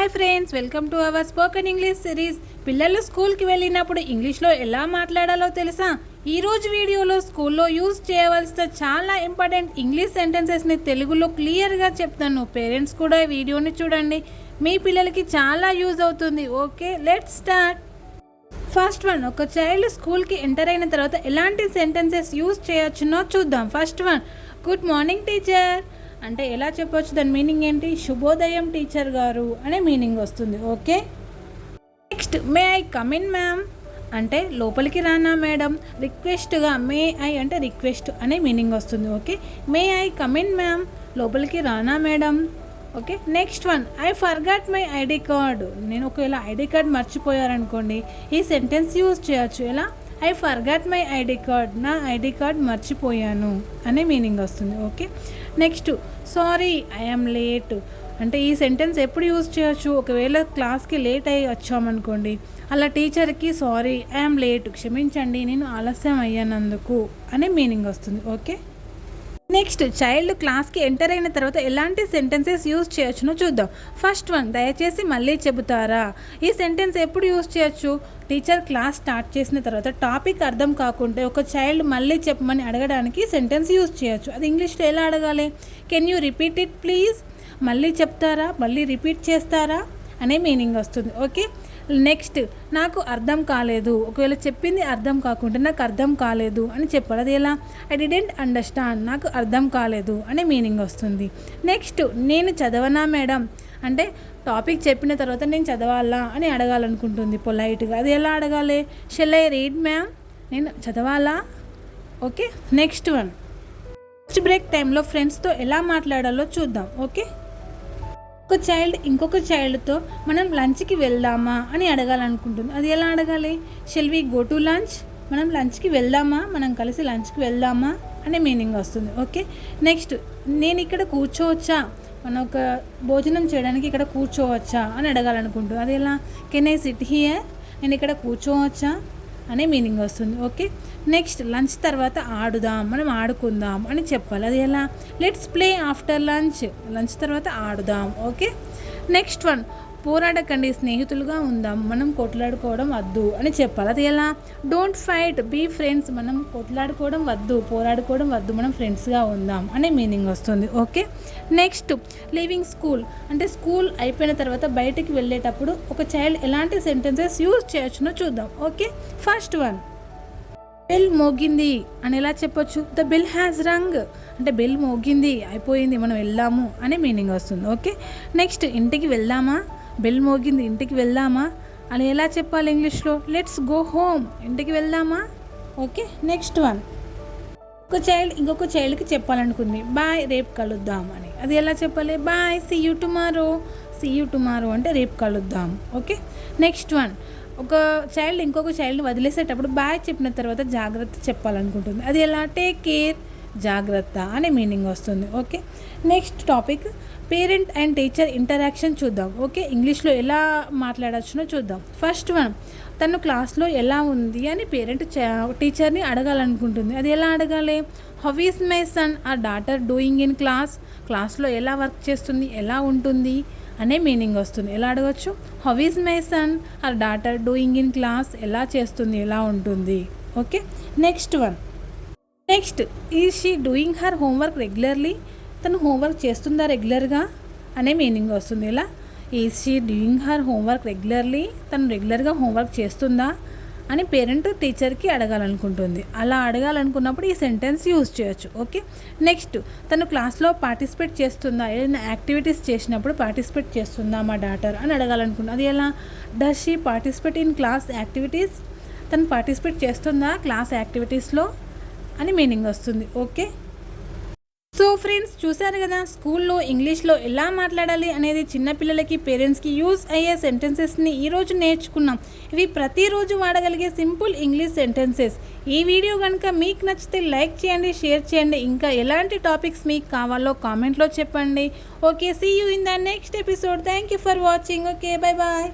Hi friends, welcome to our spoken English series. పిల్లలు స్కూల్కి వెళ్ళినప్పుడు ఇంగ్లీష్లో ఎలా మాట్లాడాలో తెలుసా? ఈరోజు వీడియోలో స్కూల్లో యూజ్ చేయవలసిన చాలా ఇంపార్టెంట్ ఇంగ్లీష్ సెంటెన్సెస్ని తెలుగులో క్లియర్గా చెప్తాను. పేరెంట్స్ కూడా ఈ వీడియోని చూడండి, మీ పిల్లలకి చాలా యూజ్ అవుతుంది. Okay, let's start. First one, ఒక చైల్డ్ స్కూల్కి ఎంటర్ అయిన తర్వాత ఎలాంటి సెంటెన్సెస్ యూజ్ చేయొచ్చునో చూద్దాం. First one, good morning teacher అంటే ఎలా చెప్పొచ్చు, దాని మీనింగ్ ఏంటి? శుభోదయం టీచర్ గారు అనే మీనింగ్ వస్తుంది. Okay, next may I come in ma'am అంటే లోపలికి రానా మేడం. రిక్వెస్ట్గా మే ఐ అంటే రిక్వెస్ట్ అనే మీనింగ్ వస్తుంది. Okay, may I come in ma'am లోపలికి రానా madam. Okay, next one, I forgot my ID card. నేను ఒకవేళ ఐడి కార్డ్ మర్చిపోయారనుకోండి, ఈ సెంటెన్స్ యూజ్ చేయొచ్చు. ఎలా? I forgot my ID card, నా ఐడి కార్డ్ మర్చిపోయాను అనే మీనింగ్ వస్తుంది. Okay, next sorry I am late అంటే ఈ సెంటెన్స్ ఎప్పుడు యూజ్ చేయొచ్చు? ఒకవేళ క్లాస్కి లేట్ అయ్యి వచ్చామనుకోండి, అలా టీచర్కి సారీ ఐ యామ్ లేట్, క్షమించండి నేను ఆలస్యం అయ్యానందుకు అనే మీనింగ్ వస్తుంది. ఓకే, నెక్స్ట్ చైల్డ్ క్లాస్కి ఎంటర్ అయిన తర్వాత ఎలాంటి సెంటెన్సెస్ యూజ్ చేయొచ్చునో చూద్దాం. ఫస్ట్ వన్, దయచేసి మళ్ళీ చెబుతారా. ఈ సెంటెన్స్ ఎప్పుడు యూజ్ చేయొచ్చు? టీచర్ క్లాస్ స్టార్ట్ చేసిన తర్వాత టాపిక్ అర్థం కాకుంటే ఒక చైల్డ్ మళ్ళీ చెప్పమని అడగడానికి సెంటెన్స్ యూజ్ చేయొచ్చు. అది ఇంగ్లీష్లో ఎలా అడగాలి? Can you repeat it please, మళ్ళీ చెప్తారా, మళ్ళీ రిపీట్ చేస్తారా అనే మీనింగ్ వస్తుంది. ఓకే, నెక్స్ట్ నాకు అర్థం కాలేదు. ఒకవేళ చెప్పింది అర్థం కాకుంటే నాకు అర్థం కాలేదు అని చెప్పాలి. అది ఎలా? ఐ డిడెంట్ అండర్స్టాండ్, నాకు అర్థం కాలేదు అనే మీనింగ్ వస్తుంది. నెక్స్ట్ నేను చదవనా మేడం అంటే టాపిక్ చెప్పిన తర్వాత నేను చదవాలా అని అడగాలనుకుంటుంది పొలైట్గా. అది ఎలా అడగాలి? షెల్ ఐ రీడ్ మ్యామ్, నేను చదవాలా. Okay, next one, lunch break టైంలో ఫ్రెండ్స్తో ఎలా మాట్లాడాలో చూద్దాం. ఓకే, ఒక చైల్డ్ ఇంకొక చైల్డ్తో మనం లంచ్కి వెళ్దామా అని అడగాలనుకుంటుంది. అది ఎలా అడగాలి? Shall we go to lunch, మనం లంచ్కి వెళ్దామా, మనం కలిసి లంచ్కి వెళ్దామా అనే మీనింగ్ వస్తుంది. ఓకే, నెక్స్ట్ నేను ఇక్కడ కూర్చోవచ్చా, మనం ఒక భోజనం చేయడానికి ఇక్కడ కూర్చోవచ్చా అని అడగాలనుకుంటుంది. అది ఎలా? కెన్ ఐ సిట్ హియర్, నేను ఇక్కడ కూర్చోవచ్చా అనే మీనింగ్ వస్తుంది. ఓకే, నెక్స్ట్ లంచ్ తర్వాత ఆడుదాం, మనం ఆడుకుందాం అని చెప్పాలి. అది ఎలా? Let's play after lunch, lunch తర్వాత ఆడుదాం. ఓకే, నెక్స్ట్ వన్, పోరాడకండి స్నేహితులుగా ఉందాం, మనం కొట్లాడుకోవడం వద్దు అని చెప్పాలి. అది ఎలా? డోంట్ ఫైట్ బీ ఫ్రెండ్స్, మనం కొట్లాడుకోవడం వద్దు, పోరాడుకోవడం వద్దు, మనం ఫ్రెండ్స్గా ఉందాం అనే మీనింగ్ వస్తుంది. ఓకే, నెక్స్ట్ లీవింగ్ స్కూల్ అంటే స్కూల్ అయిపోయిన తర్వాత బయటికి వెళ్ళేటప్పుడు ఒక చైల్డ్ ఎలాంటి సెంటెన్సెస్ యూజ్ చేయొచ్చునో చూద్దాం. ఓకే, ఫస్ట్ వన్, బెల్ మోగింది అని ఎలా చెప్పొచ్చు? ద బెల్ హ్యాస్ రంగ్ అంటే బెల్ మోగింది, అయిపోయింది, మనం వెళ్దాము అనే మీనింగ్ వస్తుంది. ఓకే, నెక్స్ట్ ఇంటికి వెళ్దామా, బెల్ మోగింది ఇంటికి వెళ్దామా అని ఎలా చెప్పాలి ఇంగ్లీష్లో? లెట్స్ గో హోమ్, ఇంటికి వెళ్దామా. ఓకే, నెక్స్ట్ వన్, ఒక చైల్డ్ ఇంకొక చైల్డ్కి చెప్పాలనుకుంది బాయ్ రేపు కలుద్దాం అని. అది ఎలా చెప్పాలి? Bye see you tomorrow, see you tomorrow అంటే రేపు కలుద్దాం. ఓకే, నెక్స్ట్ వన్, ఒక చైల్డ్ ఇంకొక చైల్డ్ని వదిలేసేటప్పుడు బాయ్ చెప్పిన తర్వాత జాగ్రత్త చెప్పాలనుకుంటుంది. అది ఎలా? టేక్ కేర్, జాగ్రత్త అనే మీనింగ్ వస్తుంది. Okay, next topic parent and teacher interaction చూద్దాం. ఓకే, ఇంగ్లీష్లో ఎలా మాట్లాడచ్చునో చూద్దాం. ఫస్ట్ వన్, తను క్లాస్లో ఎలా ఉంది అని పేరెంట్ టీచర్ని అడగాలనుకుంటుంది. అది ఎలా అడగాలి? How is my son or daughter doing in class, క్లాస్లో ఎలా వర్క్ చేస్తుంది, ఎలా ఉంటుంది అనే మీనింగ్ వస్తుంది. ఎలా అడగచ్చు? How is my son or daughter doing in class, ఎలా చేస్తుంది, ఎలా ఉంటుంది. Okay, next one, next is she doing her homework regularly, తను హోంవర్క్ చేస్తుందా రెగ్యులర్గా అనే మీనింగ్ వస్తుంది. ఎలా? Is she doing her homework regularly, తను రెగ్యులర్గా హోంవర్క్ చేస్తుందా అని పేరెంట్ టీచర్కి అడగాలనుకుంటుంది. అలా అడగాలనుకున్నప్పుడు ఈ సెంటెన్స్ యూజ్ చేయొచ్చు. ఓకే, నెక్స్ట్ తను క్లాస్లో పార్టిసిపేట్ చేస్తుందా, ఏదైనా యాక్టివిటీస్ చేసినప్పుడు పార్టిసిపేట్ చేస్తుందా మా డాటర్ అని అడగాలనుకుంటుంది. అది ఎలా? Does she participate in class activities, తను పార్టిసిపేట్ చేస్తుందా క్లాస్ యాక్టివిటీస్లో అని మీనింగ్ వస్తుంది. ఓకే, సో ఫ్రెండ్స్ చూసారు కదా, స్కూల్లో ఇంగ్లీష్లో ఎలా మాట్లాడాలి అనేది చిన్నపిల్లలకి పేరెంట్స్కి యూజ్ అయ్యే సెంటెన్సెస్ని ఈరోజు నేర్చుకున్నాం. ఇవి ప్రతిరోజు వాడగలిగే సింపుల్ ఇంగ్లీష్ సెంటెన్సెస్. ఈ వీడియో కనుక మీకు నచ్చితే లైక్ చేయండి, షేర్ చేయండి. ఇంకా ఎలాంటి టాపిక్స్ మీకు కావాలో కామెంట్లో చెప్పండి. Okay, see you in the next episode. Thank you for watching. Okay, bye bye.